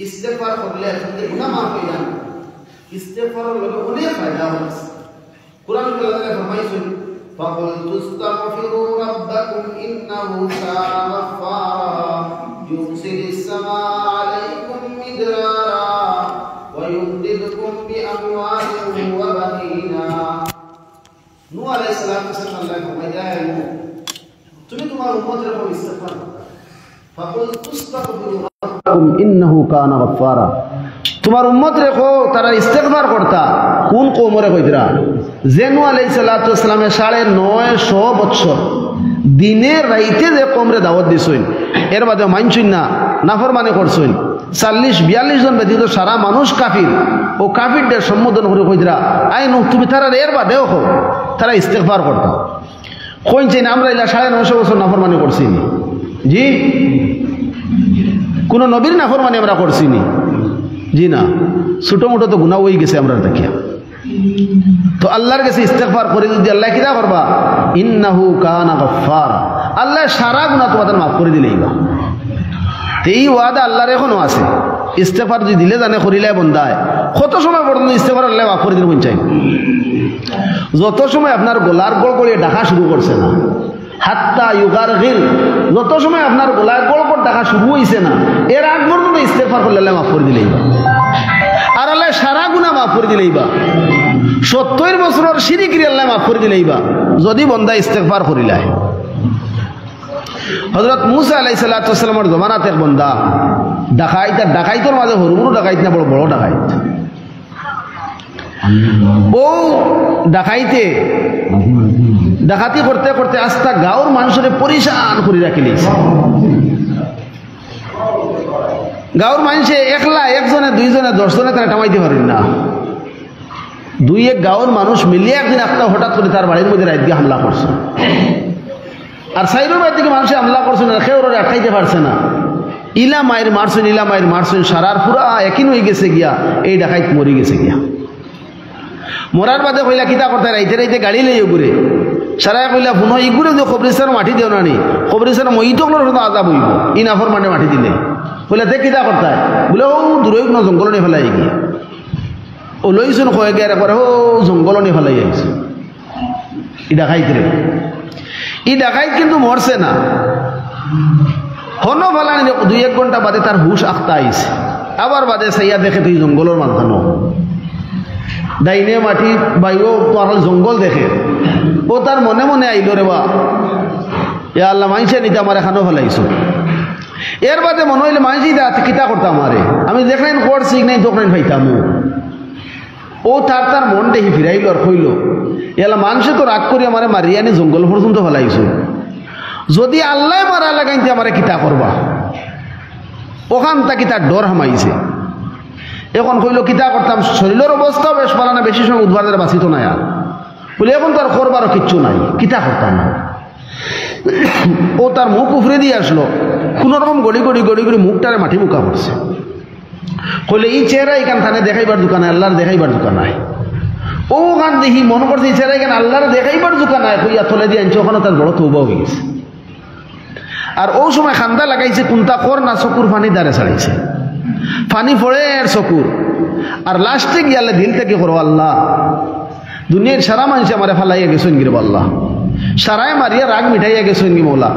ইস্তেগফার করলে আপনি গুনাহ মাফ হয়ে যান। ইস্তেগফারের লগে অনেক ফায়দা আছে। কুরআন আল্লাহ ফরমাইছেন ফাকুল তুস্তাগফিরু রাব্বাকুম ইন্নাহু কানা গাফফারা ইউরসিলিস সামাআ আলাইকুম মিদরারা ওয়া ইউমদিদকুম বিআমওয়ালিন ওয়া বানিনা। নূহ আলাইহিস সালাম আল্লাহ ফরমাইলেন তুমি তোমার উম্মতের উপর ইস্তেগফার করো। ফাকুল তুস্তাগফিরু রাব্বাকুম ইন্নাহু কানা গাফফারা। তোমার উম্মত রেখো তারা ইস্তেগফার করতা কোন কওমরে কইতরা যে নূহ আলাইহিস সালাতু ওয়াসসালামে 950 বছর দিনে রাইতে যে কওমরে দাওয়াত দিছেন এর বাদে মানছুন না নাফরমানি করছেন 40-42 জন ব্যতীত সারা মানুষ কাফির। ও কাফিরদের সম্বোধন করে কইতরা আই নূহ তুমি তারা এর বাদেও কও তারা ইস্তেগফার করতা। কইছেন আমরা ইলা 950 বছর নাফরমানি করছি নি? জি কোন নবীর নাফরমানি আমরা করছি নি? জি না, ছোট মোটো তো গুনাহ হয়ে গেছে আমরা দেখিয়া। তো আল্লাহর কাছে ইস্তেগফার করে যদি আল্লাহ কিরা করবা ইন্নাহু কানা গাফফার, আল্লাহ সারা গুনাহ তোমাদের মাফ করে দিলেই বা। এই ওয়াদা আল্লাহর এখনো আছে। ইস্তেগফার যদি দিলে জানে করিলে বন্দায় কত সময় পর্যন্ত ইস্তেগফার আল্লাহ মাফ করে দিলে চাই। যত সময় আপনার গলার গড়গড়িয়ে ডাকা শুরু করছে না হাত্তা ইউগারগিল, যত সময় আপনার গলার গড়গড় ডাকা শুরু হইছে না এর আগ পর্যন্ত ইস্তেগফার করলে আল্লাহ মাফ করে দিলেই বা। আর আল্লাহ সারা গুনাহ মাফ করে দিলেই বা। 70 বছরের শিরিক আল্লাহ মাফ করে দিলেই বা যদি বন্দা ইস্তেগফার করিলায়। হযরত মূসা আলাইহিস সালাতু ওয়াসসালামের জমানাতে এক বন্দা ডাকাইতের মাঝে হরুমুরু ডাকাইত না বড় বড় ডাকাইত। ও ডাকাইতে ডাকাতি করতে করতে আস্তা গাঁওর মানুষের পরিশান করে রাখিলেছে। গাঁওর মানুষে একলা একজনে দুইজনে 10 জনে তারা কামাইতে পারেন না। 2-1 গাঁওর মানুষ মিলিয়ে একদিন একটা হঠাৎ করে তার বাড়ির মধ্যে রাত দিয়ে হামলা করছে। আর সাইডের বাড়ি থেকে মানুষে হামলা করছে না, কেউ ওরা আটকাইতে পারছে না। ইলা মায়ের মারছেন সারার পুরা একই হয়ে গেছে গিয়া এই ডাকাইত মরি গেছে গিয়া। মরার বাদে কইলা কিতা করতে রাইতে রাইতে গাড়ি লইয়ে ঘুরে সারা কইলা পুনঃ ইগুরে যে কবরিস্তান মাটি দেও না নি কবরিস্তান মহিতগুলোর হতো আজাব হইব ই নাফর মানে মাটি দিলে কইলা দেখ কিতা করতে বলে ও দূরে কোনো জঙ্গল নিয়ে ফেলাই গিয়ে ও লইছুন কয়ে গিয়ে একবার ও জঙ্গল নিয়ে ফেলাই আইছে। ই ডাকাইত রে, ই ডাকাইত কিন্তু মরছে না। হনো ফেলানি 2-1 ঘন্টা বাদে তার হুশ আখতা আইছে। আবার বাদে সাইয়া দেখে তুই জঙ্গলের মাঝখানো ডাইনে মাটি বাইও পারল জঙ্গল দেখে ও তার মনে মনে আইল রে বা এ আল্লাহ মাইসে নিতে আমার এখানেও ফেলাইছো। এর বাদে মনে হইলে মাইসি কিতা করতাম আরে আমি দেখলেন করছি নাই দোকান পাইতাম। ও তার মন দেখি ফিরাইল আর কইল এলা মানুষে তো রাগ করি আমার মারিয়ানি জঙ্গল পর্যন্ত ফেলাইছো, যদি আল্লাহ মারা লাগাইতে আমার কিতা করবা। ওখান থেকে তার ডর হামাইছে। এখন কইল কিতা করতাম, শরীরের অবস্থা বেশ ভালো না, বেশি সময় উদ্ধারের বাঁচিত নাই আর বলে এখন তো আর করবারও কিচ্ছু নাই, কিতা করতাম না। ও তার মুখ উফরে দিয়ে আসলো, কোন রকম গড়ি মুখটারে মাটি মুখা পড়ছে। কইলে এই চেহারা এখান থানে দেখাইবার দোকান নাই, আল্লাহর দেখাইবার দোকান নাই। ও গান দেখি মনে করছে এই চেহারা এখানে আল্লাহর দেখাইবার দোকান নাই, কইয়া তলে দিয়ে আনছে। ওখানে তার বড় তৌবা হয়ে গেছে। আর ও সময় খান্দা লাগাইছে কোনটা কর না চকুর পানি দ্বারে ছাড়াইছে, পানি পড়ে আর চকুর। আর লাস্টে গিয়ালে দিল থেকে করো আল্লাহ দুনিয়ার সারা মানুষ আমার ফালাইয়া গেছেন গিরে আল্লাহ, সারাই মারিয়া রাগ মিঠাইয়া গেছেন কি মৌলা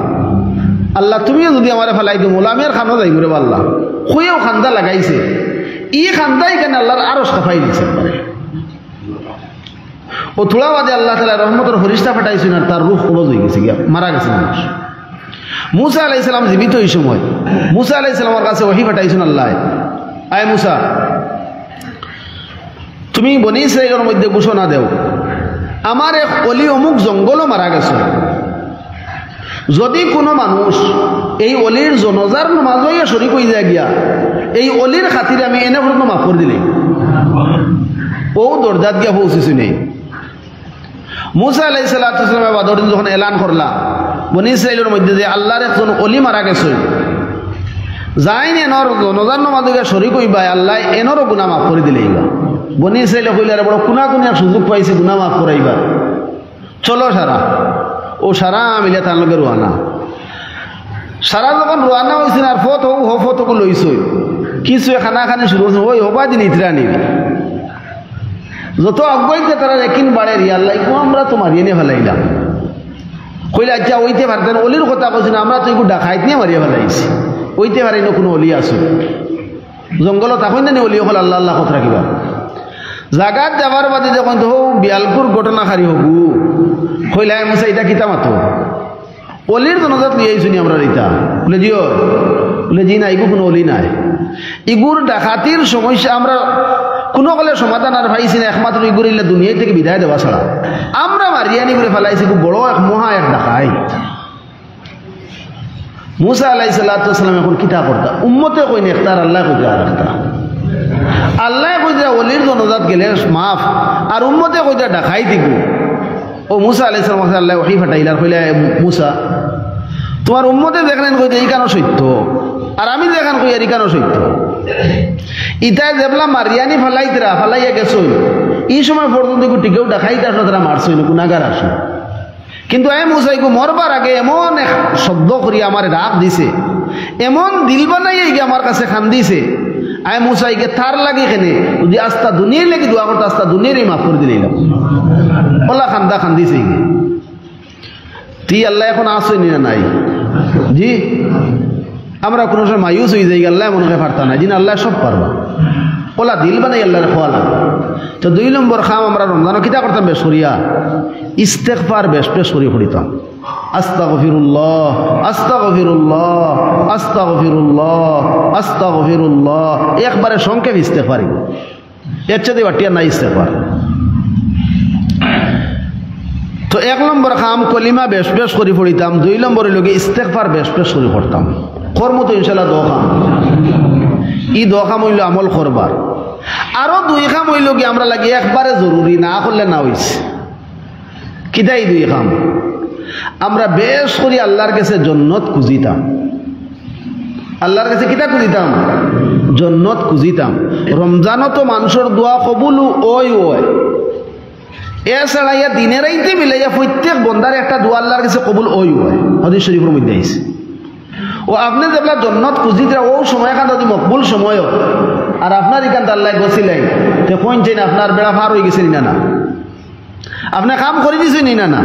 আল্লাহ, তুমিও যদি আমার ফালাই দিও মৌলা আমি আর খানো যাই ঘুরে আল্লাহ। খুঁয়েও খান্দা লাগাইছে, ই খান্দাই কেন আল্লাহর আরো সাফাই দিছে। ও থোড়া বাদে আল্লাহ তাআলা রহমতের ফেরেশতা পাঠাইছেন আর তার রূহ কবজ হয়ে গেছে গিয়া, মারা গেছে মানুষ। মুসা আলাইহিস সালাম জীবিত এই সময় মুসা আলাইহিস সালামের কাছে ওহী পাঠাইছেন আল্লাহ, আয় মুসা তুমি বনি ইসরাইলের মধ্যে ঘোষণা দেও আমার এক অলি অমুক জঙ্গলও মারা গেছে, যদি কোনো মানুষ এই অলির জনজার মাঝে শরীক হয়ে যায় গিয়া এই অলির খাতিরে আমি এনে ঘটনা মাফ করে দিলে। ও দরজাত গিয়া পৌঁছেছি নেই। মুসা আলাইহিস সালাম বাদর দিন যখন এলান করলা বনি ইসরাইলের মধ্যে যে আল্লাহর একজন অলি মারা গেছে, যাইন এনর জনজার নামাজে শরীক হইবা আল্লাহ এনরও গুনাহ মাফ করে দিলেই বা। বনি ইসরাইলে কইলে বড় কোনা সুযোগ পাইছে গুনাহ মাফ করাইবা, চলো সারা। ও সারা মিলে তার লগে রোয়ানা। সারা যখন রোয়ানা হয়েছিল আর ফত হো ফতকে লইছই কিছু খানা খানি শুরু করছেন ওই হবা দিন ইতরা নিবি যত অজ্ঞাইতে তারা একিন বাড়ে রিয়াল্লাই আমরা তো মারিয়ে নিয়ে ফেলাইলাম কইলে আচ্ছা ওইতে পারতেন অলির কথা বলছেন আমরা তো একটু ডাকাইত নিয়ে মারিয়ে ফেলাইছি ওইতে পারি না কোনো অলি আসো জঙ্গল তখন জানি অলি হল আল্লাহ আল্লাহ কথা রাখিবা জাগাত যাবার বাদে যখন তো বিয়ালপুর ঘটনা খারি হবু কইলাই মুসা এটা কিতা মাতো অলির জনজাত নিয়ে শুনি আমরা রিতা বলে জিও বলে জি না ইগু কোনো অলি নাই ইগুর ডাকাতির সমস্যা আমরা কোনো কলে সমাধান আর পাইছি না একমাত্র ইগুর ইল্লা দুনিয়া থেকে বিদায় দেওয়া ছাড়া আমরা মারিয়ানি করে ফেলাইছি খুব বড় এক মহা এক ডাকাই মুসা আলাইহিস সালাম এখন কিতা করতা উম্মতে কই নেখতার আল্লাহ কই আর একটা আল্লাহ কই যা অলির জনজাত গেলে মাফ আর উম্মতে কই যা ডাকাই দিব ও মুসা আলাইহিস সালাম আল্লাহ ওহী ফাটাইলার কইলা মুসা তোমার উম্মতে দেখলেন কই এই কেন সত্য আর আমি দেখান কই এর কেন সত্য ইতাই দেবলা মারিয়ানি ফালাইতরা ফালাইয়া গেছই এই সময় পর্যন্ত টিকেও ডাকাইতে আসলো তারা মারছই না গুনাহগার আসো কিন্তু এ মুসাইকু মরবার আগে এমন এক শব্দ করি আমার রাগ দিছে এমন দিল বানাইয়া গিয়ে আমার কাছে খান দিছে আয় মুসাইকে তার লাগে কেনে যদি আস্তা দুনিয়ার লাগি দোয়া করতে আস্তা দুনিয়ারই মাফ করে দিলাম ওলা খান্দা খান দিছে তুই আল্লাহ এখন আসই না নাই জি আমরা কোনো সময় মায়ুস হয়ে যাই আল্লাহ মনে হয় পারতা না যিনি আল্লাহ সব পারবা ওলা দিল বানাই আল্লাহর খোয়া লাগে তো 2 নম্বর খাম আমরা রমজানও কিতা করতাম বেশ করিয়া ইস্তেগফার বেশ বেশ করিয়া পড়িতাম আস্তাগফিরুল্লাহ আস্তাগফিরুল্লাহ আস্তাগফিরুল্লাহ আস্তাগফিরুল্লাহ একবারে সংক্ষেপ ইস্তেগফার এর চেয়ে বাটিয়া নাই ইস্তেগফার তো 1 নম্বর খাম কলিমা বেশ বেশ করে পড়িতাম 2 নম্বরের লগে ইস্তেগফার বেশ বেশ করে পড়তাম কর্ম তো ইনশাআল্লাহ দোয়া খাম ই দোয়া খাম হইল আমল করবার আরো 2 খাম হইল কি আমরা লাগি একবারে জরুরি না করলে না হইছে কিটাই 2 খাম আমরা বেশ করে আল্লাহর কাছে জান্নাত খুঁজিতাম আল্লাহর কাছে কিটা খুঁজিতাম জান্নাত খুঁজিতাম রমজানও তো মানুষের দোয়া কবুল ওই এছাড়া ইয়া দিনের রাইতে মিলাইয়া প্রত্যেক বন্দার একটা দোয়া আল্লাহর কাছে কবুল ওই হাদিস শরীফের মধ্যে আছে ও আপনি যেগুলা জন্নত খুঁজিতে ও সময় এখান যদি মকবুল সময়ও আর আপনার এখান আল্লাহ গছিলেন তো কইছেন আপনার বেড়া পার হয়ে গেছে না আপনি কাম করে দিয়েছেন না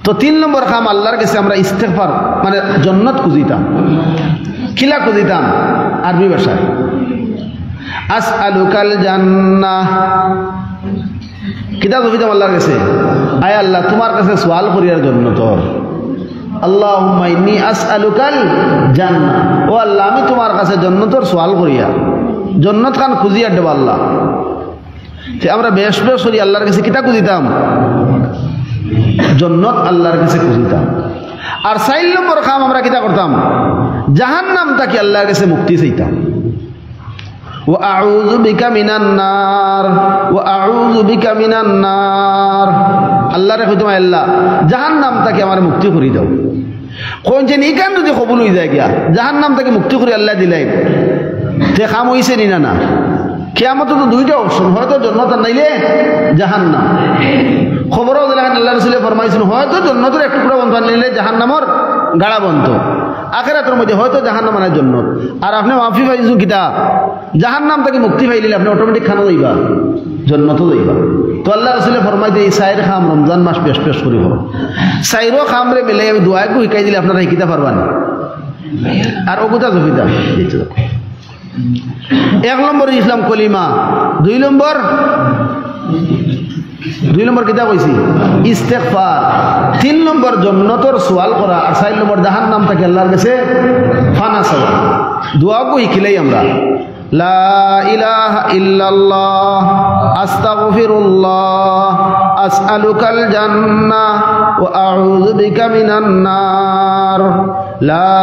তো 3 নম্বর কাম আল্লাহর কাছে আমরা ইস্তেগফার মানে জান্নাত খুঁজিতাম কিলা খুঁজিতাম আরবি ভাষায় আসআলুকাল জান্নাহ কিতা খুঁজিতাম আল্লাহর কাছে আয় আল্লাহ তোমার কাছে সওয়াল করিয়ার জন্য তোর আল্লাহুম্মা ইন্নী আসআলুকাল জান্নাহ ও আল্লাহ আমি তোমার কাছে জান্নাতের সওয়াল করিয়া জান্নাত খান খুঁজিয়া দেব আল্লাহ যে আমরা বেশ বেশ করি আল্লাহর কাছে কিতা খুঁজিতাম জান্নাত আল্লাহর কাছে খুঁজিতাম আর 4 নম্বর কাম আমরা কিতা করতাম জাহান্নাম থেকে আল্লাহর কাছে মুক্তি চাইতাম ওয়া আউযু বিকা মিনান নার ওয়া আউযু বিকা মিনান নার আল্লাহরে কইতাম আল্লাহ জাহান্নাম থেকে আমার মুক্তি করে দাও কোন যে নিকান যদি কবুল হয়ে যায় গিয়া জাহান্নাম থেকে মুক্তি করে আল্লাহ দিলেন তে কাম হইছে নি না কিয়ামতে তো 2টা অপশন হয়তো জান্নাত নাইলে জাহান্নাম খবরও দিলেন আল্লাহ রাসূল ফরমাইছেন হয়তো জান্নাতের এক টুকরা বন্ধ নিলে জাহান্নামের গাড়া বন্ধ আখিরাতের মধ্যে হয়তো জাহান্নাম মানে জান্নাত আর আপনি মাফি পাইছেন কিটা জাহান্নাম থেকে মুক্তি পাইলে আপনি অটোমেটিক খানা যাইবা জান্নাতও যাইবা তো আল্লাহ রাসূল ফরমাইতে এই 4 খাম রমজান মাস বেশ বেশ করে হলো 4 খামরে মিলে আমি দোয়া কো শিখাই দিলে আপনারা শিখিতে পারবেন আর ওগুতা জবিদা 1 নম্বর ইসলাম কলিমা 2 নম্বর কিতা কইছি ইস্তেগফার 3 নম্বর জান্নাতের সওয়াল করা আর 4 নম্বর জাহান্নাম থেকে আল্লাহর কাছে ফানা চাওয়া দোয়া কো শিখিলাই আমরা লা ইলাহা ইল্লাল্লাহ আস্তাগফিরুল্লাহ আসআলুকাল জান্নাহ ওয়া আউযু বিকা মিনান নার লা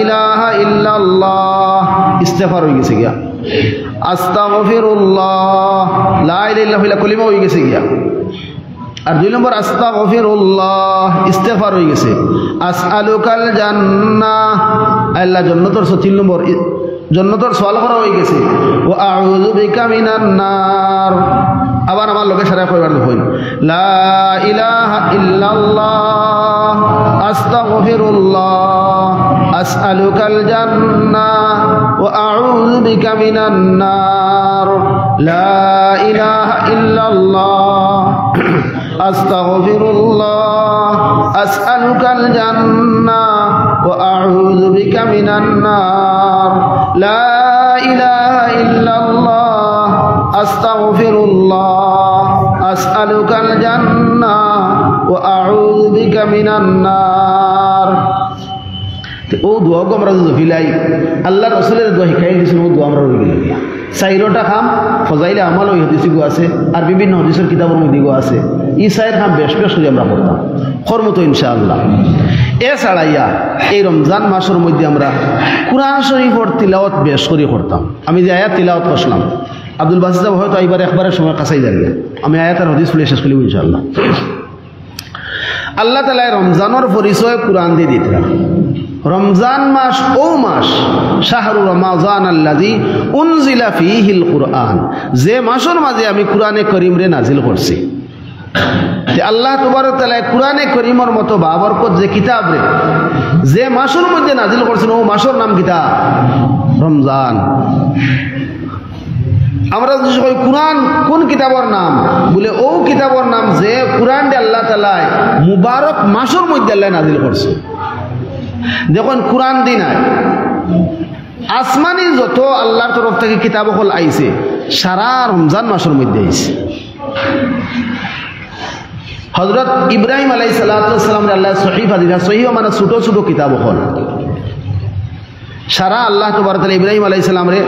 ইলাহা ইল্লাল্লাহ ইস্তেগফার হয়ে গেছে গিয়া আস্তাগফিরুল্লাহ লা ইলাহা ইল্লাল্লাহ কলিমা হয়ে গেছে গিয়া আর 2 নম্বর আস্তাগফিরুল্লাহ ইস্তেগফার হয়ে গেছে আসআলুকাল জান্নাহ আল্লাহ জান্নাতের 3 নম্বর জান্নাতের সওয়াল করা হয়ে গেছে ওয়া আউযু বিকা মিনান নার আবার আমার লোকে সারা কইবার হইল লা ইলাহা ইল্লাল্লাহ আস্তাগফিরুল্লাহ আসআলুকাল জান্নাহ ওয়া আউযু বিকা মিনান নার লা ইলাহা ইল্লাল্লাহ আস্তাগফিরুল্লাহ আসআলুকাল জান্নাহ ওয়া আউযু বিকা মিনান নার লা ইলাহা ইল্লাল্লাহ আস্তাগফিরুল্লাহ আসআলুকাল জান্নাহ ওয়া আউযু বিকা মিনান নার। ও দোয়া গো আমরা জফিলাই আল্লাহ রাসূলের দোয়া শিখাই দিয়েছেন, ও দোয়া আমরা রয়ে গেল। চাইরটা খাম ফজাইলে আমাল ওই হাদিস গো আছে, আর বিভিন্ন হাদিসের কিতাবের মধ্যে গো আছে। ই চাইর খাম বেশ বেশ করে আমরা করতাম, কর্ম তো ইনশাআল্লাহ। এছাড়াইয়া এই রমজান মাসের মধ্যে আমরা কুরআন শরীফের তিলাওয়াত বেশ করে করতাম। আমি যে আয়াত তিলাওয়াত করলাম, আব্দুল বাসির সাহেব হয়তো এইবার একবারের সময় কাছাই দাঁড়িয়ে আমি আয়াত আর হাদিস পড়ে শেষ করিব ইনশাআল্লাহ। আল্লাহ তাআলা রমজানের পরিচয় কুরআন দিয়ে দিতেন। রমজান মাস ও মাস শাহরু রমাজান আল্লাযী উনজিলা ফীহিল কুরআন, যে মাসের মাঝে আমি কুরআনে কারীম রে নাজিল করছি। আল্লাহ তাবারক ওয়া তাআলা কুরআনে কারীমের মতো বাবরকত যে কিতাব রে যে মাসের মধ্যে নাজিল করছেন, ও মাসের নাম কিতাব রমজান। আমরা যদি কই কুরআন কোন কিতাবের নাম, বলে ও কিতাবের নাম যে কুরআন দে আল্লাহ তাআলা মুবারক মাসের মধ্যে আল্লাহ নাজিল করছে। দেখুন কুরআন দিন আসমানি যত আল্লাহর তরফ থেকে কিতাব হল আইছে সারা রমজান মাসের মধ্যে আইছে। হযরত ইব্রাহিম আলাইহিস সালাম আল্লাহ সহিফা দিনা, সহিফা মানে ছোট ছোট কিতাব হল সারা আল্লাহ তাবারক তাআলা ইব্রাহিম আলাইহিস সালাম রে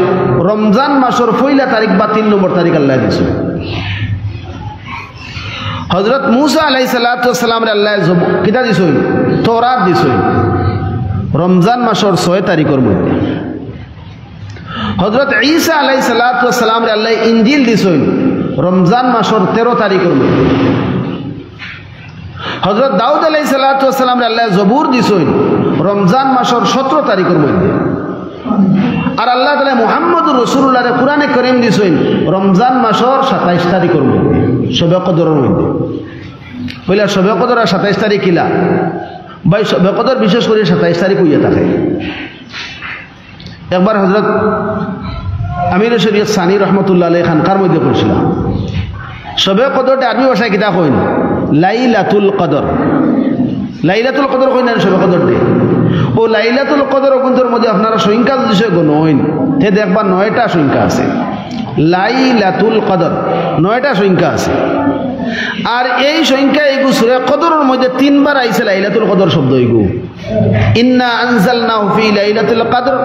রমজান মাসের পয়লা তারিখ বা 3 নম্বর তারিখ আল্লাহ দিছে। হযরত মূসা আলাইহিস সালাম রে আল্লাহ কিতাব দিছে, তওরাত দিছে রমজান মাসের 6 তারিখের মধ্যে। হযরত ঈসা আলাইহিস সালাম রে আল্লাহ ইনজিল দিছেন রমজান মাসের 13 তারিখের মধ্যে। হযরত দাউদ আলাইহিস সালাম রে আল্লাহ জবুর দিছেন রমজান মাসের 17 তারিখের মধ্যে। আর আল্লাহ তাআলা মুহাম্মদুর রাসূলুল্লাহ রে কুরআনে কারীম দিছেন রমজান মাসের 27 তারিখের মধ্যে, শবে কদরের মধ্যে। বলে শবে কদর আর 27 তারিখ কিলা ভাই, শবে কদর বিশেষ করে 27 তারিখ হইয়া থাকে। একবার হযরত আমির শরীয়ত সানি রহমতুল্লাহ আলাইহি খানকার মধ্যে পড়ছিলাম, শবে কদরটা আরবি ভাষায় কিতা কইন লাইলাতুল কদর। লাইলাতুল কদর কইন না শবে কদরটি, ও লাইলাতুল কদর গ্রন্থের মধ্যে আপনারা সংখ্যা যদি গণইন তে দেখবা 9টা সংখ্যা আছে। লাইলাতুল কদর 9টা সংখ্যা আছে। আর এই সংখ্যা এইগু সূরা কদরের মধ্যে 3 বার আইছে লাইলাতুল কদর শব্দ। এইগু ইন্না আনজালনাহু ফি লাইলাতুল কদর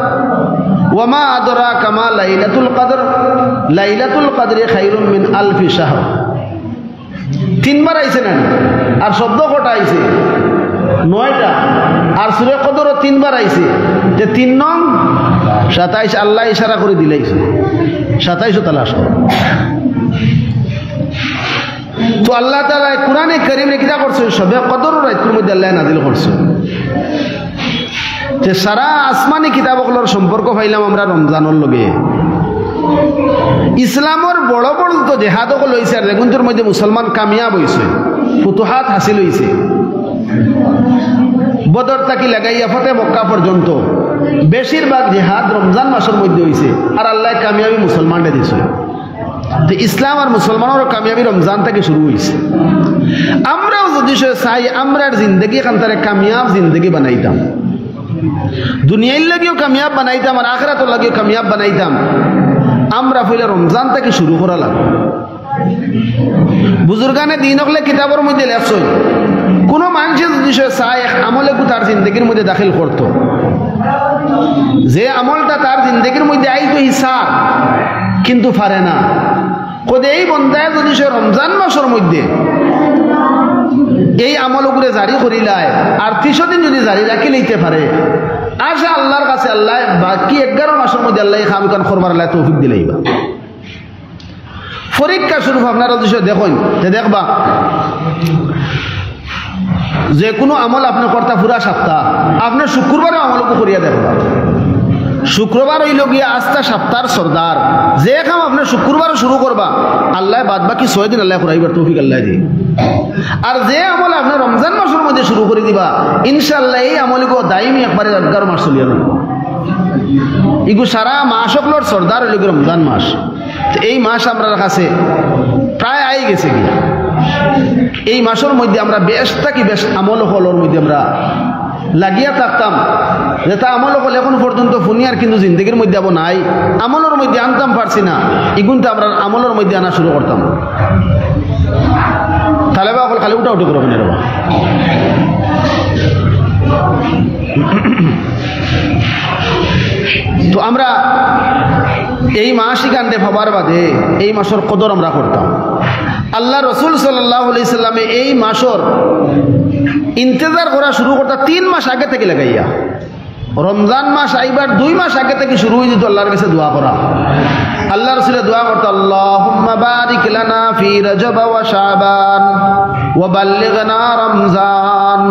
ওয়া মা আদরাকা মা লাইলাতুল কদর লাইলাতুল কদরি খায়রুম মিন আলফি শাহর। 3 বার আইছে না, আর শব্দ কটা আইছে 9টা। আর সূরা কদরও 3 বার আইছে, তে 3 নং 27 আল্লাহ ইশারা করে দিলাইছে 27 তালাশ করো। তো আল্লাহ তাআলা কুরআনে কারীমে কিতা করছে, শবে কদর রাতের মধ্যে আল্লাহ নাযিল করছে। যে সারা আসমানি কিতাবগুলোর সম্পর্ক পাইলাম আমরা রমজানের লগে। ইসলামের বড় বড় তো জেহাদ হল হয়েছে, আর যেগুলোর মধ্যে মুসলমান কামিয়াব হয়েছে, ফুতুহাত হাসিল হয়েছে। বদর তাকি লাগাইয়া ফতে মক্কা পর্যন্ত বেশিরভাগ জেহাদ রমজান মাসের মধ্যে হয়েছে, আর আল্লাহ কামিয়াবি মুসলমানদের দিয়েছে। তো ইসলাম আর মুসলমানের কামিয়াবি রমজান থেকে শুরু হয়েছে। আমরাও যদি চাই আমরার জিন্দগি এখান থেকে কামিয়াব জিন্দগি বানাইতাম, দুনিয়ার লাগেও কামিয়াব বানাইতাম আর আখিরাতের লাগেও কামিয়াব বানাইতাম, আমরা পয়লা রমজান থেকে শুরু করা লাগবে। বুজুর্গানে দিন হলে কিতাবের মধ্যে লেখছই, কোনো মানুষের যদি চায় আমলে তার জিন্দগির মধ্যে দাখিল করত, যে আমলটা তার জিন্দগির মধ্যে আইতো হিসাব, কিন্তু পারে না। কদে এই বন্ধায় যদি সে রমজান মাসের মধ্যে এই আমল উপরে জারি করিলায় আর 30 দিন যদি জারি রাখি লইতে পারে, আশা আল্লাহর কাছে আল্লাহ বাকি 11 মাসের মধ্যে আল্লাহ কাম কান করবার আল্লাহ তৌফিক দিলাইবা। পরীক্ষা স্বরূপ আপনারা যদি দেখেন, দেখবা যে কোনো আমল আপনি কর্তা পুরা সপ্তাহ, আপনার শুক্রবারে আমলকে করিয়া দেখবা। শুক্রবার হইল গিয়া আস্থা সপ্তাহের সর্দার, যে কাম আপনার শুক্রবার শুরু করবা আল্লাহ বাদ বাকি 6 দিন আল্লাহ করাইবার তৌফিক আল্লাহ দিয়ে। আর যে আমল আপনার রমজান মাসের মধ্যে শুরু করে দিবা, ইনশাআল্লাহ এই আমলকে দাইমি একবারে 11 মাস চলিয়া যাবে। ইগু সারা মাস হকলোর সর্দার হইল রমজান মাস। এই মাস আমরা কাছে প্রায় আই গেছে কি এই মাসের মধ্যে আমরা বেশ থাকি, বেশ আমল হলের মধ্যে আমরা লাগিয়া থাকতাম, যেটা আমল হল এখন পর্যন্ত ফুনিয়ার কিন্তু জিন্দগির মধ্যে আবো নাই, আমলের মধ্যে আনতাম পারছি না, এগুনটা আমরা আমলের মধ্যে আনা শুরু করতাম। তাহলে বা খালি উঠা উঠি করবেন এরকম। তো আমরা এই মাসই কান্দে ভাবার বাদে এই মাসের কদর আমরা করতাম। আল্লাহ রসুল সাল্লাল্লাহু আলাইহি সাল্লামে এই মাসের ইন্তজার করা শুরু করতা 3 মাস আগে থেকে লাগাইয়া। রমজান মাস আইবার 2 মাস আগে থেকে শুরু হয়ে যেত আল্লাহর কাছে দোয়া করা। আল্লাহ রসুলের দোয়া করতো, আল্লাহুম্মা বারিক লানা ফি রজব ওয়া শাবান ওয়া বাল্লিগনা রমজান।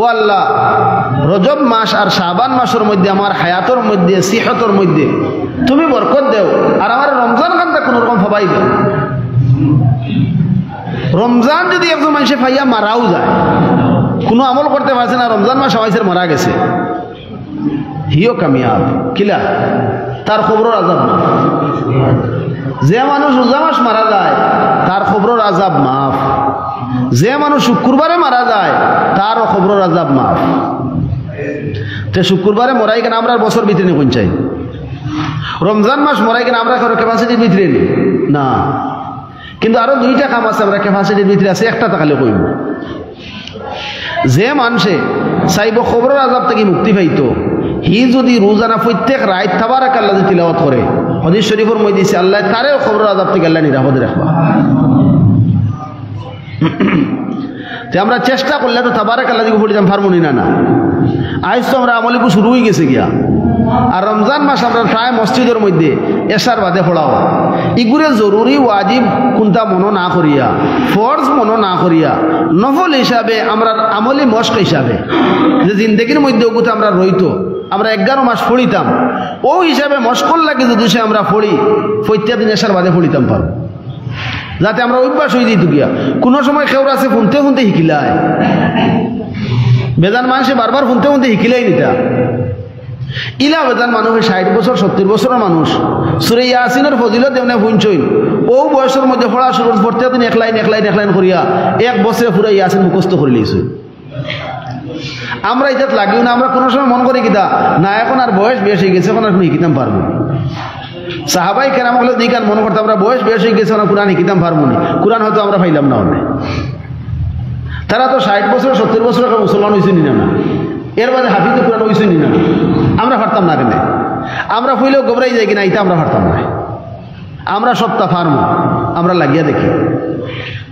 ও আল্লাহ, রজব মাস আর শাবান মাসের মধ্যে আমার হায়াতের মধ্যে, সিহতের মধ্যে তুমি বরকত দেও, আর আমার রমজান খানটা কোন রকম ফবাই দেও। রমজান যদি একজন মানুষে পাইয়া মারাও যায়, কোনো আমল করতে পারছে না, রমজান মাস হওয়াইছে মারা গেছে, হিও কামিয়াব। কিলা তার খবরের আজাব মাফ। যে মানুষ রোজা মাস মারা যায় তার খবরের আজাব মাফ। যে মানুষ শুক্রবারে মারা যায় তার খবরের আজাব মাফ। তে শুক্রবারে মরাই কেন আমরা বছর ভিতরে কোন চাই, রমজান মাস মরাই কেন আমরা ক্যাপাসিটির ভিতরে না। কিন্তু আরো 2টা কাম আছে আমরা ক্যাপাসিটির ভিতরে আছে, একটা তাকালে কইব। যে মানুষে চাইব খবরের আজাব থেকে মুক্তি পাইতো, হি যদি রোজানা প্রত্যেক রাত তাবারাক আল্লাহ তিলাওয়াত করে, হাদিস শরীফের মধ্যে দিয়েছে আল্লাহ তারেও খবরের আজাব থেকে আল্লাহ নিরাপদে রাখবা। তো আমরা চেষ্টা করলে তো তাবারাক আল্লাহ দিকে পড়ে যাম ফার্মুনি না না। আজ তো আমরা আমলিকু শুরু হয়ে গেছে গিয়া। আর রমজান মাস আমরা প্রায় মসজিদের মধ্যে এশার বাদে পড়াও, ইগুরে জরুরি ওয়াজিব কোনটা মনো না করিয়া, ফরজ মনো না করিয়া, নফল হিসাবে আমরা আমলি মস্ক হিসাবে যে জিন্দগির মধ্যে ওগুতে আমরা রইতো, আমরা 11 মাস পড়িতাম, ও হিসাবে মস্কল লাগে যদি সে আমরা পড়ি প্রত্যেক দিন এশার বাদে পড়িতাম পারো, যাতে আমরা অভ্যাস হয়ে দিত গিয়া। কোনো সময় কেউ আছে শুনতে শুনতে শিখিলায়, বেদান মানুষে বারবার শুনতে শুনতে শিখিলাই নিতা। ইলা বেদান মানুষ 60 বছর 70 বছরের মানুষ সূরা ইয়াসিনের ফজিলত দেবনে শুনছই, ও বয়সের মধ্যে পড়া শুরু করতে দিন এক লাইন করিয়া 1 বছরে পুরো ইয়াসিন মুখস্থ করে লিয়েছে। আমরা এটা লাগিও না, আমরা কোনো সময় মন করি কিতা না এখন আর বয়স বেশ হয়ে গেছে, এখন আর শিখিতাম পারবো। সাহাবাই কেরাম বলে দিকান মনে করতে আমরা বয়স বেশ হয়ে গেছে না, কোরআন শিখিতাম পারবো না, কোরআন হয়তো আমরা পাইলাম না অনেক। তারা তো 60 বছর 70 বছর মুসলমান হয়েছে নি না, এর বাদে হাফিজে কোরআন হয়েছে নি না, আমরা পারতাম না কেন? আমরা হইলেও গোবরাই যাই কিনা এটা আমরা পারতাম না। আমরা সপ্তাহ ফার্ম আমরা লাগিয়া দেখি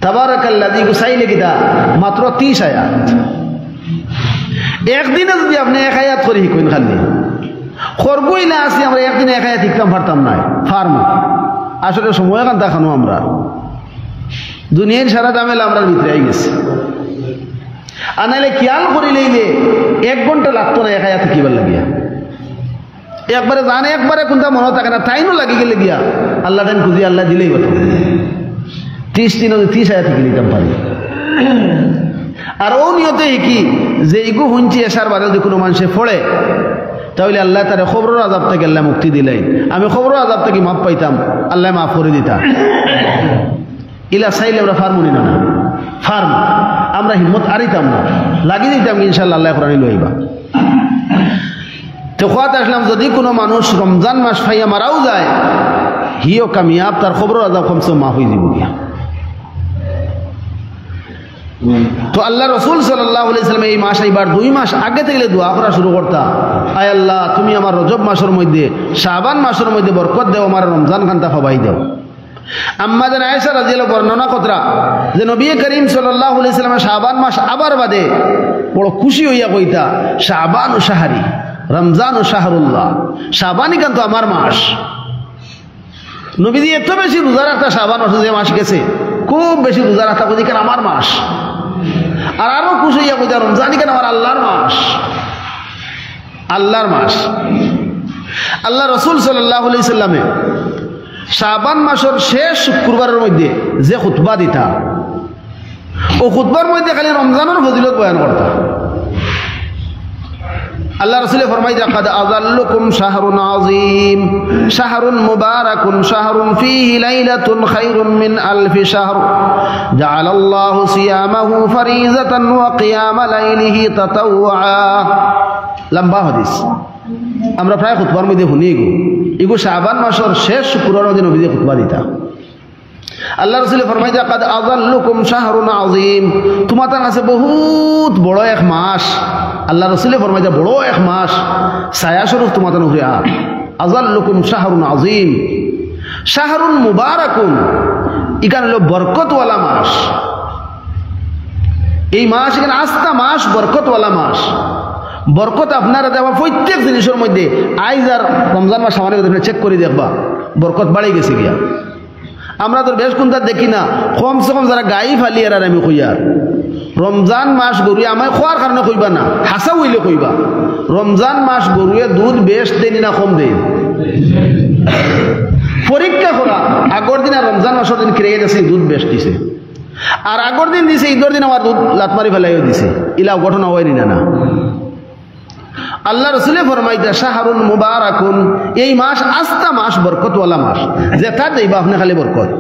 তাবারাকাল্লাযী চাইলে কিতা মাত্র 30 আয়াত। একদিনে যদি আপনি 1 আয়াত করে শিখবেন খালি করবই না আসি, আমরা একদিনে 1 আয়াত শিখতাম পারতাম না ফার্ম। আসলে সময় কান দেখানো আমরা দুনিয়ার সারা দামেলা আমরা ভিতরে আই গেছি। আনাইলে খেয়াল করি লইলে 1 ঘন্টা লাগতো না 1 আয়াত শিখিবার লাগিয়া। একবারে জানে একবারে কোনটা মনে থাকে না, টাইমও লাগি গেলে গিয়া আল্লাহ টাইম খুঁজি আল্লাহ দিলেই হতো। 30 দিন 30 আয়াত শিখে নিতাম পারি। আর ও নিয়তে কি যে ইগু শুনছি এসার বাদে যদি কোনো মানুষে পড়ে তাহলে আল্লাহ তার খবরের আজাব থেকে আল্লাহ মুক্তি দিলেন, আমি খবরের আজাব থেকে মাফ পাইতাম, আল্লাহ মাফ করে দিতাম। ইলা চাইলে আমরা ফার্মুনি না না ফার্ম আমরা হিম্মত আরিতাম না, লাগিয়ে দিতাম ইনশাল্লাহ আল্লাহ কোরআন লইবা। তো কথা আসলাম যদি কোনো মানুষ রমজান মাস ফাইয়া মারাও যায় হিও কামিয়াব, তার খবরের আজাব কমসে মাফ হয়ে যাব গিয়া। তো আল্লাহ রসুল সাল্লাল্লাহু আলাইহি সাল্লাম এই মাস এবার 2 মাস আগে থেকে দোয়া করা শুরু করতা, আয় আল্লাহ তুমি আমার রজব মাসের মধ্যে শাবান মাসের মধ্যে বরকত দেও, আমার রমজান খানটা হবাই দেও। আম্মা জান আয়েশা রাদিয়াল্লাহু বর্ণনা কতরা যে নবী করিম সাল্লাল্লাহু আলাইহি সাল্লাম শাবান মাস আবার বাদে বড় খুশি হইয়া কইতা শাবান ও শাহরি রমজান ও শাহরুল্লাহ, শাবানই কিন্তু আমার মাস। নবীজি এত বেশি রোজা রাখতা শাবান মাসে যে মাস গেছে খুব বেশি রোজা রাখতা কই কেন আমার মাস, আর আরো খুশি হইয়া কইতা রমজানই কেন আমার আল্লাহর মাস, আল্লাহর মাস। আল্লাহ রসুল সাল্লাল্লাহু আলাইহি সাল্লামে শাবান মাসের শেষ শুক্রবারের মধ্যে যে খুতবা দিতা ও খুতবার মধ্যে খালি রমজানের ফজিলত বয়ান করতা। আল্লাহ রাসূল ফরমায় লাকাদ আযাল্লুকুম শাহরুন আযীম শাহরুন মুবারাকুন শাহরুন ফীহি লাইলাতুন খায়রুম মিন আলফি শাহর জাআলাল্লাহু সিয়ামাহু ফারিজাতান ওয়া কিয়ামা লাইলিহি তাতাওয়া। লম্বা হাদিস, আমরা প্রায় খুতবার মধ্যে শুনি এগো শাবান মাসের শেষ শুক্রবার দিন নবীজি খুতবা দিতা। আল্লাহ রাসূল ফরমায় লাকাদ আযাল্লুকুম শাহরুন আযীম, তোমাদের কাছে বহুত বড় এক মাস। আল্লাহ রাসূল ফরমায় বড় এক মাস ছায়া স্বরূপ তোমাদের উপরে আযাল্লুকুম শাহরুন আযীম শাহরুন মুবারাকুন, এখানে হলো বরকতওয়ালা মাস। এই মাস এখানে আস্থা মাস, বরকতওয়ালা মাস। বরকত আপনারা দেওয়া প্রত্যেক জিনিসের মধ্যে আইজ আর রমজান মাস আমার চেক করে দেখবা বরকত বাড়ে গেছে গিয়া। আমরা তো বেশ কোনটা দেখি না, কমসে কম যারা গাই ফালি আর আমি কইয়ার রমজান মাস গরুয়ে আমায় খোয়ার কারণে কইবা না, হাসা হইলে কইবা রমজান মাস গরুয়ে দুধ বেশ দেনি না কম দেন। পরীক্ষা করা আগর দিন আর রমজান মাসের দিন খেয়ে গেছে দুধ বেশ দিছে, আর আগর দিন দিছে ঈদের দিন আমার দুধ লাতমারি ফেলাইও দিছে, ইলা ঘটনা হয়নি না। আল্লাহ রাসূল ফরমাইতা শাহরুন মুবারাকুন, এই মাস আস্থা মাস, বরকতওয়ালা মাস, যেটা দেবা আপনি খালি বরকত।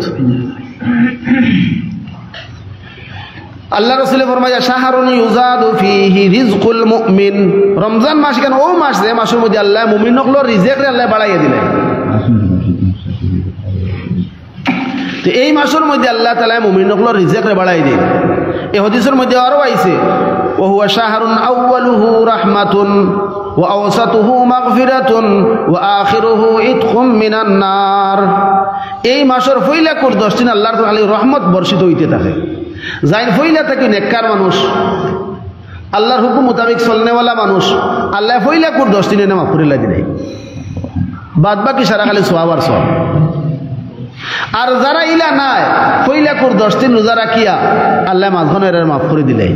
আল্লাহ রাসূল ফরমাইতা শাহরুন ইউজাদু ফীহি রিজকুল মুমিন, রমজান মাস কেন ও মাস যে মাসের মধ্যে আল্লাহ মুমিনগুলো রিজিক আল্লাহ বাড়াইয়া দিলেন। তো এই মাসের মধ্যে আল্লাহ তাআলা মুমিনগুলো রিজিক বাড়াই দেন। এই হাদিসের মধ্যে আরো আইছে ওহুয়া শাহরুন আউয়ালুহু রাহমাতুন ওয়া আওসাতুহু মাগফিরাতুন ওয়া আখিরুহু ইতকুম মিনান নার, এই মাসের পয়লা কোর 10 দিন আল্লাহর তাআলা রহমত বর্ষিত হইতে থাকে। যাই পয়লা থেকে নেককার মানুষ, আল্লাহর হুকুম মোতাবেক চলনেওয়ালা মানুষ, আল্লাহ পয়লা কোর 10 দিনে মাফ করে লাগি দেয়, বাদ বাকি সারা খালি সওয়াব আর সওয়াব। আর যারা ইলা নাই পয়লা কোর 10 দিন রোজা রাখিয়া আল্লাহ মাঝখানে মাফ করে দিলে,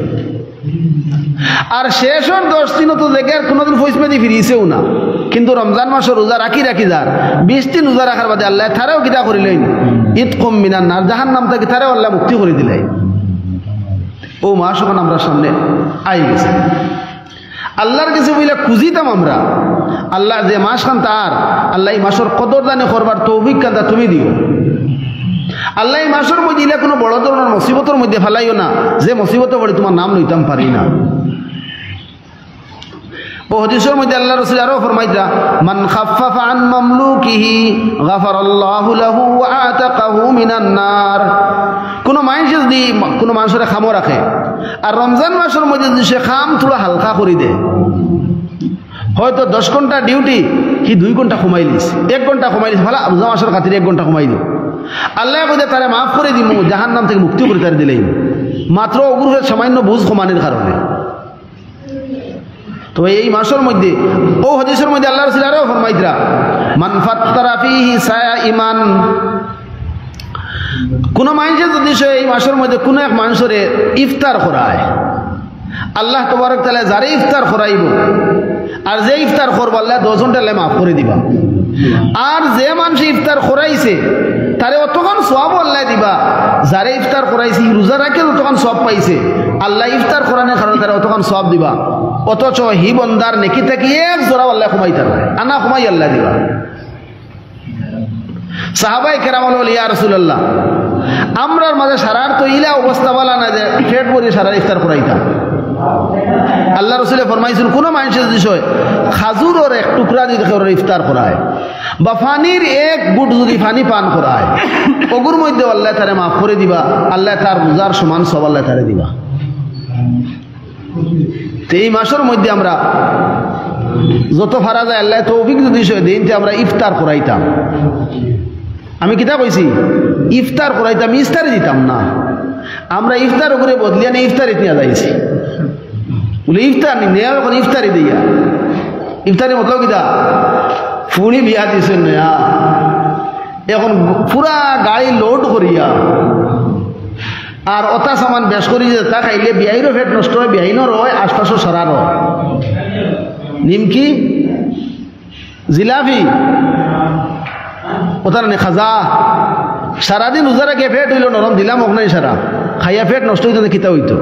আর শেষের 10 দিনও তো দেখে কোনোদিন ফৈসমেদি ফিরিয়েছেও না, কিন্তু রমজান মাসে রোজা রাখি যার 20 দিন রোজা রাখার বাদে আল্লাহ তারাও কিতা করিলেন ইতকুম মিনান নার, জাহান্নাম থেকে তারাও আল্লাহ মুক্তি করে দিলেন। ও মাস এখন আমরা সামনে আই গেছে, আল্লাহর কাছে বইলে খুঁজিতাম আমরা, আল্লাহ যে মাস খান তার আল্লাহ এই মাসের কদর দানে করবার তৌফিক কান্দা তুমি দিও। আল্লাহ এই মাসের মধ্যে ইলা কোনো বড় ধরনের মুসিবতের মধ্যে ফেলাইও না, যে মুসিবতে পড়ে তোমার নাম লইতাম পারি না। ও হাদিসের মধ্যে আল্লাহ রাসূল আরো ফরমাইতা মান খাফফাফা আন মামলুকিহি গাফারাল্লাহু লাহু ওয়া আতাকাহু মিনান নার, কোন মানুষ যদি কোন মানুষের খামো রাখে আর রমজান মাসের মধ্যে যদি সে খাম থোড়া হালকা করে দেয়, হয়তো 10 ঘন্টা ডিউটি কি 2 ঘন্টা কমাইলিস, 1 ঘন্টা কমাইলিস, ভালো রমজান মাসের খাতিরে 1 ঘন্টা কমাই দিও, আল্লাহ কইতে তারে মাফ করে দিব, জাহান্নাম থেকে মুক্তি করে তারে দিলেই মাত্র অগুরের সামান্য বুঝ কমানোর কারণে। তো এই মাসের মধ্যে ও হাদিসের মধ্যে আল্লাহ রাসূল আরো ফরমাইতরা মান ফাত্তারা ফীহি সাইমান, কোন মানুষ যদি এই মাসের মধ্যে কোন এক মানুষের ইফতার করায়, আল্লাহ তাবারক তাআলা যারে ইফতার করাইব আর যে ইফতার করবো আল্লাহ 10 ঘন্টা মাফ করে দিবা, আর যে মানুষ ইফতার করাইছে তারে অতক্ষণ সওয়াব আল্লাহ দিবা, যারে ইফতার করাইছে রোজা রাখে অতক্ষণ সওয়াব পাইছে, আল্লাহ ইফতার করানোর কারণে তারা অতক্ষণ সওয়াব দিবা, অথচ হি বন্দার নেকি থেকে এক জোড়া আল্লাহ কমাইতে পারে, আনা কমাই আল্লাহ দিবা। সাহাবায়ে কেরাম বলল ইয়া রাসূলুল্লাহ, আমরার মাঝে সারার তো ইলা অবস্থা বলা না যে পেট ভরে সারা ইফতার করাইতাম। আল্লাহ রাসূল ফরমাইছেন কোন মানুষের বিষয় খাজুরের এক টুকরা যদি ইফতার করায় বা পানির এক গুট যদি পানি পান করায়, ওগুর মধ্যে আল্লাহ তারে মাফ করে দিবা, আল্লাহ তার রোজার সমান সব আল্লাহ তারে দিবা। তো এই মাসের মধ্যে আমরা যত ফারা যায় আল্লাহ তৌফিক যদি দিনতে আমরা ইফতার করাইতাম। আমি কিতা কইছি ইফতার করাইতাম, ইফতারি দিতাম না, আমরা ইফতার করে বদলিয়া নিয়ে ইফতারি নিয়ে যাইছি, বলে ইফতার নি নেওয়া এখন ইফতারি দিয়া, ইফতারি মতলব কিতা ফুড়ি বিয়া দিছেন না, এখন পুরা গাড়ি লোড করিয়া আর অতা সামান বেশ করি যে তা খাইলে বিয়াইরও ফেট নষ্ট হয়, বিয়াইনর হয়, আশপাশও সারার হয়, নিমকি জিলাপি ওটা না খাজা, সারাদিন উজারা কে ফেট হইল নরম দিলাম ওখানে সারা খাইয়া ফেট নষ্ট হইতো না, কিতা হইতো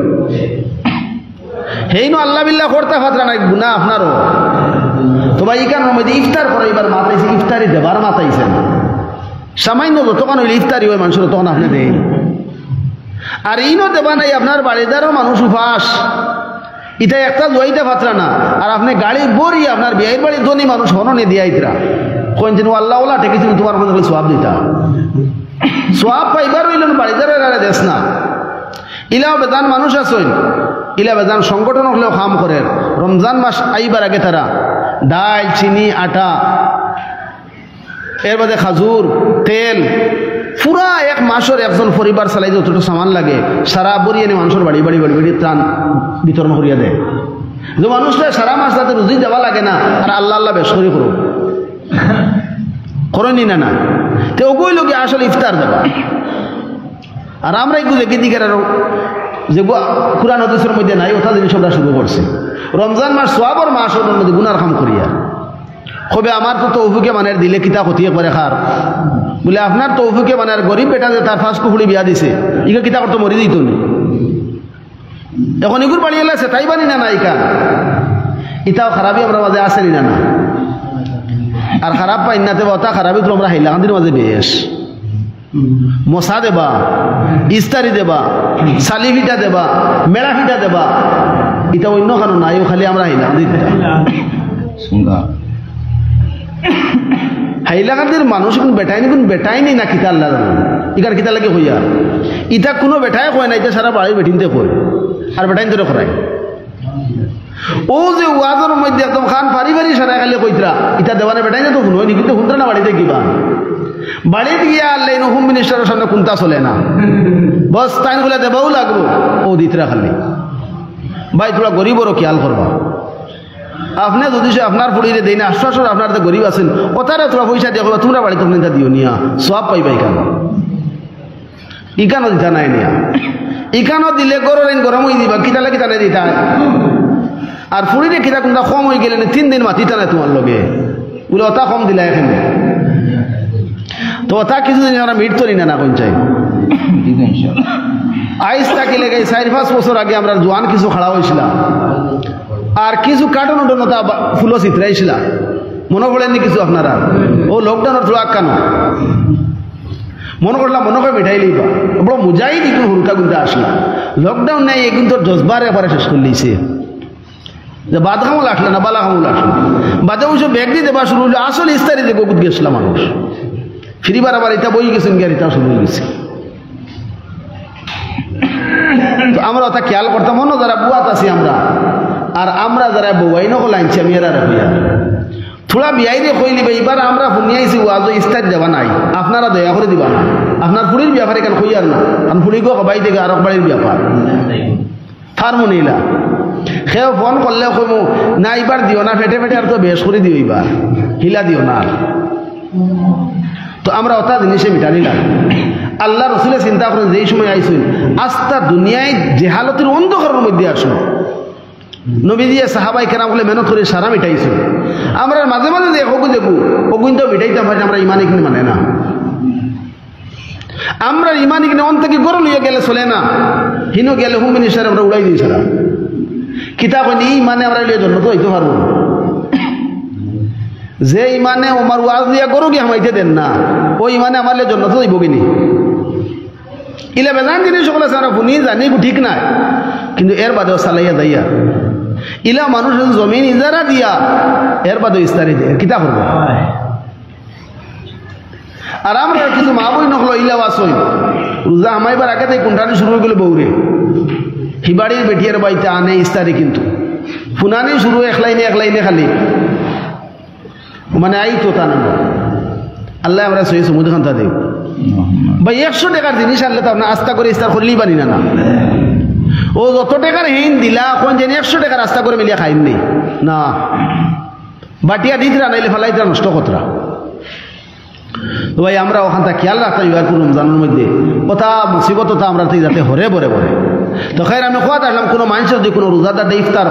হেই নো আল্লাহ বিল্লাহ করতে ফাতরা নাই গুনাহ আপনারও ভাই এখানের মধ্যে ইফতার করাইবার মাতাইছে, ইফতারি দেবার মাতাইছেন। সামান্য যতক্ষণ হইলে ইফতারি হয় মানুষের তখন আপনি দেন। আর ইনও দেবা নাই আপনার বাড়িদারও মানুষ উপাস, এটা একটা জয়িতে পাত্রা না। আর আপনি গাড়ি বড়ি আপনার বিয়ের বাড়ির ধনী মানুষ হননে দিয়া ইতরা কোন যেন আল্লাহ ওলা ঠেকেছিল তোমার মধ্যে সোয়াব দিতা, সোয়াব পাইবার হইলেন বাড়িদারের আরে দেশ না। ইলাও বেদান মানুষ আসইন, ইলা বেদান সংগঠন হলেও কাম করেন। রমজান মাস আইবার আগে তারা ডাল, চিনি, আটা, এর বাদে খাজুর, তেল, পুরা এক মাসের একজন পরিবার চালাই যতটা সামান লাগে সারা বড়ি এনে মানুষের বাড়ি বাড়ি বাড়ি বাড়ি ত্রাণ বিতরণ করিয়া দেয়। যে মানুষটা সারা মাস তাতে রুজি দেওয়া লাগে না, আর আল্লাহ আল্লাহ বেশ করে করো করেনি না না তে ওগুই লোকে আসলে ইফতার দেবা। আর আমরা একটু দেখি দিকে যে কুরআন হাদিসের মধ্যে নাই ওটা জিনিস আমরা শুরু করছে। রমজান মাস সোয়াবর মাস ওর মধ্যে গুনার কাম করিয়া কবে আমার তো তৌফিকে মানে দিলে কিতা ক্ষতি করে খার বলে আপনার তৌফিকে মানে গরিব বেটা যে তার ফাঁস কুকুরি বিয়া দিছে ইকে কিতা করতো মরি দিত নি, এখন ইগুর বাড়ি এলাছে তাই বানি না না ইকা ইটাও খারাপই আমরা মাঝে আসেনি না না। আর খারাপ পাই না দেবা ওটা খারাপই তো আমরা হাইলাকান্দির মাঝে বেশ মশা দেবা, ইস্তারি দেবা, সালি ফিটা দেবা, মেলা ফিটা দেবা, এটা অন্য কারণ নাই, খালি আমরা হাইলাকান্দির হাইলাকান্দির মানুষ কোন বেটাইনি না কিতা আল্লাহ জানেন ইকার কিতা লাগে হইয়া ইটা কোনো বেটাই কয় না, এটা সারা বাড়ি বেটিনতে কয় আর বেটাইন ধরে করায়। ও যে ওয়াজের মধ্যে একদম খান পারি পারি সারা খালি কইতরা ইটা দেওয়ানে বেটাইনে তো শুনো কিন্তু শুনতে না বাড়িতে কিবা বাড়িতে গিয়া আল্লাহ হোম মিনিস্টারের সামনে কোনটা চলে না, বস তাইন গুলা দেবাও লাগবো ও দিতরা খালি। ভাই তোরা গরিবরও খেয়াল করবা, আপনি যদি আপনার ফুড়িরে দেয় না আশ্বাসন আপনার তো গরিব আছেন ওতারা তোরা পয়সা দিয়ে তোমরা বাড়িতে তোমরা দিও নিয়া সব পাইবা। ইকানো দিতা নাই নিয়া, ইকানো দিলে গরম গরম হয়ে দিবা কিতালে কিতালে দিতা। আর ফুড়িরে কিতা কোনটা কম হয়ে গেলে 3 দিন মাতিতা না তোমার লগে বলে ওটা কম দিলা এখানে তো ওটা কিছুদিন আমরা মিট করি না কোন চাই আইস থাকিলে 4-5 বছর আগে আমরা জোয়ান কিছু খাড়া হয়েছিলাম আর কিছু কার্টন উঠোনতা ফুলো চিত্রাইছিলাম মনে পড়েননি কিছু আপনারা ও লকডাউনের থোড়া কেন মনে করলাম মনে করে মিঠাই লিবা বড় মুজাই দিত হুলকা গুনতে আসলাম লকডাউন নেই এখন তোর 10 বার এবারে শেষ করে লিছে যে বাদ খামল আসলে না বালা খামল আসলো বাদে ওইসব ব্যাগ দিয়ে দেবা শুরু হলো আসলে ইস্তারি দিয়ে গোকুত গেছিলাম মানুষ ফিরিবার আবার এটা বই গেছেন গাড়িটা শুরু হয়ে গেছে। তো আমরা ওটা খেয়াল করতাম অন্য যারা বুয়াত আছি আমরা আর আমরা যারা বউয়াই নকল আনছি আমি এরা রাখিয়া থোড়া বিয়াইরে কইলি এইবার আমরা শুনিয়াইছি ওয়াজ ইস্তার দেওয়া নাই আপনারা দয়া করে দিবা না আপনার ফুড়ির ব্যাপারে কেন কইয়ার না কারণ ফুড়িগো বাই থেকে আরক বাড়ির ব্যাপার থার মনিলা সেও ফোন করলে কইমু না এইবার দিও না ফেটে ফেটে আর তো বেশ করে দিও এইবার হিলা দিও না। তো আমরা ওটা জিনিসে মিটানি না আল্লাহ রসুলের চিন্তা করেন যেই সময় আইসুন আস্তা দুনিয়ায় জেহালতের অন্ধকারের মধ্যে আসলো নবী দিয়ে সাহাবাই কেরাম বলে মেহনত করে সারা মিটাইছে আমরা মাঝে মাঝে যে হগু দেবো হগুন তো মিটাইতাম পারি আমরা ইমান এখানে মানে না আমরা ইমান এখানে অন থেকে গরম হইয়া গেলে চলে না হিনো গেলে হোম মিনিস্টার আমরা উড়াই দিই সারা কিতাব এই মানে আমরা লিয়ে জন্য তো হইতে পারবো যে ইমানে আমার ওয়াজ দিয়া গরু গিয়ে হামাইতে দেন না ওই ইমানে আমার লিয়ে জন্য তো হইব কিনি ইলে বেজান জিনিস সকলে সারা শুনি জানি ঠিক নাই কিন্তু এর বাদেও চালাইয়া দাইয়া ইলা মানুষ জমিন ইজারা দিয়া এর বাদেও ইস্তারি দিয়ে কিতা করবো। আর আমরা কিছু মা বই নকল ইলা বাসই রোজা হামাইবার আগে তাই কোনটানি শুরু হয়ে গেল বউরে হিবাড়ির বেটিয়ার বাড়িতে আনে ইস্তারি কিন্তু ফুনানি শুরু এক লাইনে খালি মানে আই তো তা না আল্লাহ আমরা সহি সমুদ্র খান্তা দেব ভাই 100 টাকার জিনিস আনলে তো আপনার আস্থা করে ইস্তার করলেই পারি না ও যত টাকার হেন দিলা কোন জানি 100 টাকা রাস্তা করে মিলিয়ে খাইনি না বাটিয়া দিতরা নাইলে ফেলাইতরা নষ্ট কতরা। তো ভাই আমরা ওখানটা খেয়াল রাখতাম এবার রমজানের মধ্যে কথা মুসিবত আমরা যাতে হরে বরে বরে তো খাই আমি খোয়াতে আসলাম কোনো মানুষের যদি কোনো রোজাদার ইফতার